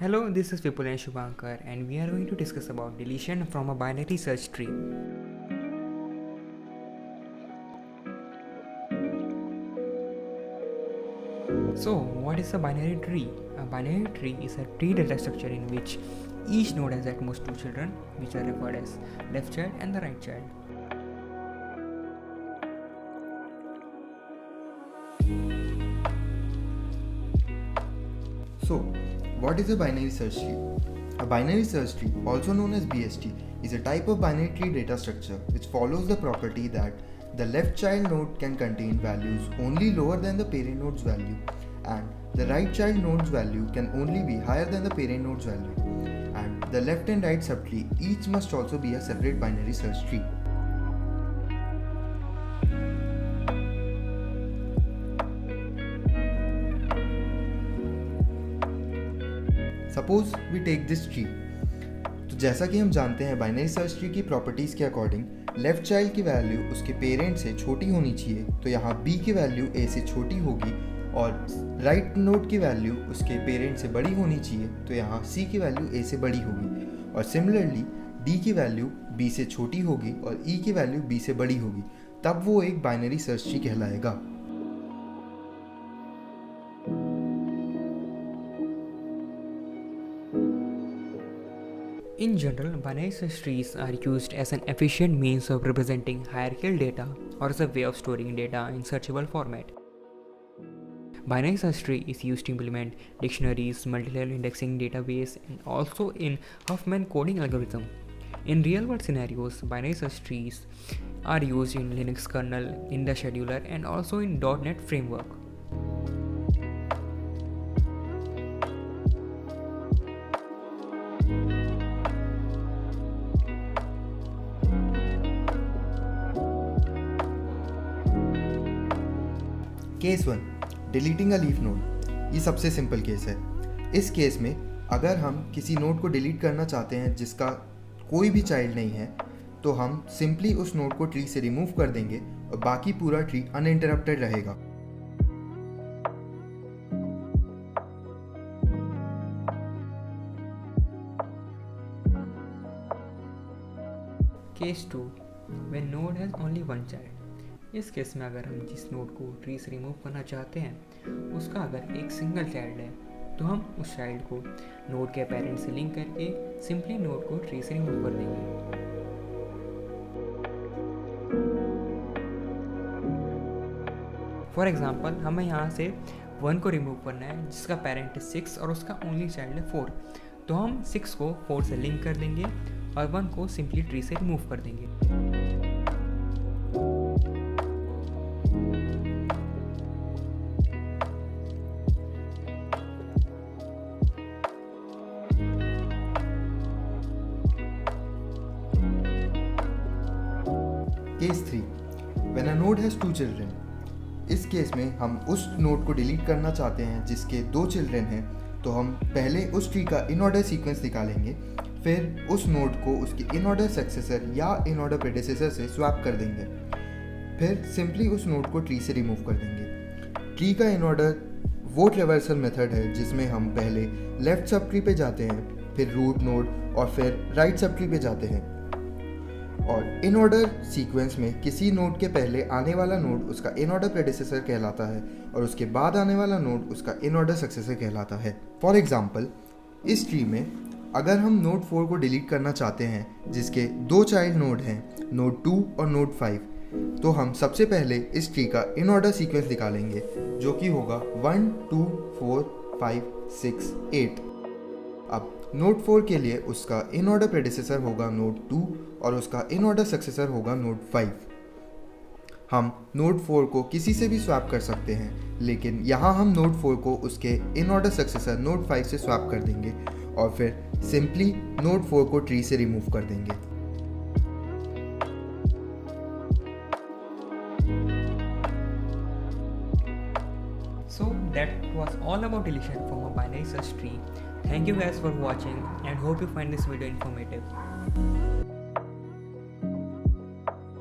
Hello, this is Vipul and Shubhankar, and we are going to discuss about deletion from a binary search tree. So, what is a binary tree? A binary tree is a tree data structure in which each node has at most two children, which are referred as left child and the right child. So, what is a binary search tree? A binary search tree, also known as BST, is a type of binary tree data structure which follows the property that the left child node can contain values only lower than the parent node's value, and the right child node's value can only be higher than the parent node's value, and the left and right subtree each must also be a separate binary search tree. Suppose we take this tree. तो जैसा कि हम जानते हैं binary search tree की properties के according left child की value उसके पेरेंट से छोटी होनी चाहिए, तो यहाँ बी की वैल्यू ए से छोटी होगी, और राइट नोड की वैल्यू उसके पेरेंट से बड़ी होनी चाहिए, तो यहाँ सी की वैल्यू ए से बड़ी होगी, और सिमिलरली डी की वैल्यू बी से छोटी होगी और ई की वैल्यू बी से बड़ी होगी, तब वो एक बाइनरी सर्च ट्री कहलाएगा। In general, binary search trees are used as an efficient means of representing hierarchical data or as a way of storing data in searchable format. Binary search tree is used to implement dictionaries, multi-level indexing database, and also in Huffman coding algorithm. In real-world scenarios, binary search trees are used in Linux kernel, in the scheduler, and also in .NET framework. Case 1, deleting a leaf node. ये सबसे simple case है। इस case में अगर हम किसी node को delete करना चाहते हैं जिसका कोई भी चाइल्ड नहीं है, तो हम सिंपली उस नोड को ट्री से रिमूव कर देंगे और बाकी पूरा ट्री अनइंटरप्टेड रहेगा। Case 2, when node has only one child. इस केस में अगर हम जिस नोड को ट्री से रिमूव करना चाहते हैं उसका अगर एक सिंगल चाइल्ड है, तो हम उस चाइल्ड को नोड के पेरेंट से लिंक करके सिंपली नोड को ट्री से रिमूव कर देंगे। फॉर एग्जांपल, हमें यहाँ से 1 को रिमूव करना है जिसका पेरेंट है 6 और उसका ओनली चाइल्ड है 4, तो हम 6 को 4 से लिंक कर देंगे और 1 को सिंपली ट्री से रिमूव कर देंगे। Case 3, when a node has 2 children. इस केस में हम उस नोड को डिलीट करना चाहते हैं जिसके 2 चिल्ड्रन हैं, तो हम पहले उस ट्री का इन ऑर्डर सीक्वेंस निकालेंगे, फिर उस नोड को उसके इन ऑर्डर सक्सेसर या इन ऑर्डर प्रेडिसेसर से स्वैप कर देंगे, फिर सिंपली उस नोड को ट्री से रिमूव कर देंगे। ट्री का इन ऑर्डर वो ट्रेवर्सल मेथड है जिसमें हम पहले लेफ्ट सब ट्री पे जाते हैं, फिर रूट नोड और फिर राइट सब ट्री पे जाते हैं, और इन ऑर्डर सीक्वेंस में किसी नोड के पहले आने वाला नोड उसका इन ऑर्डर प्रेडिसेसर कहलाता है और उसके बाद आने वाला नोड उसका इन ऑर्डर सक्सेसर कहलाता है। फॉर एग्जांपल, इस ट्री में अगर हम नोड 4 को डिलीट करना चाहते हैं जिसके 2 चाइल्ड नोड हैं, नोड 2 और नोड 5, तो हम सबसे पहले इस ट्री का इन ऑर्डर सीक्वेंस निकालेंगे जो कि होगा 1 2 4 5 6 8। अब नोड 4 के लिए उसका इन ऑर्डर प्रेडिसेसर होगा नोड 2 और उसका इन ऑर्डर सक्सेसर होगा नोड 5। हम नोड 4 को किसी से भी स्वैप कर सकते हैं, लेकिन यहाँ हम नोड 4 को उसके इन ऑर्डर सक्सेसर नोड 5 से स्वैप कर देंगे और फिर सिंपली नोड 4 को ट्री से रिमूव कर देंगे। So that was all about deletion from a binary search tree. Thank you guys for watching and hope you find this video informative.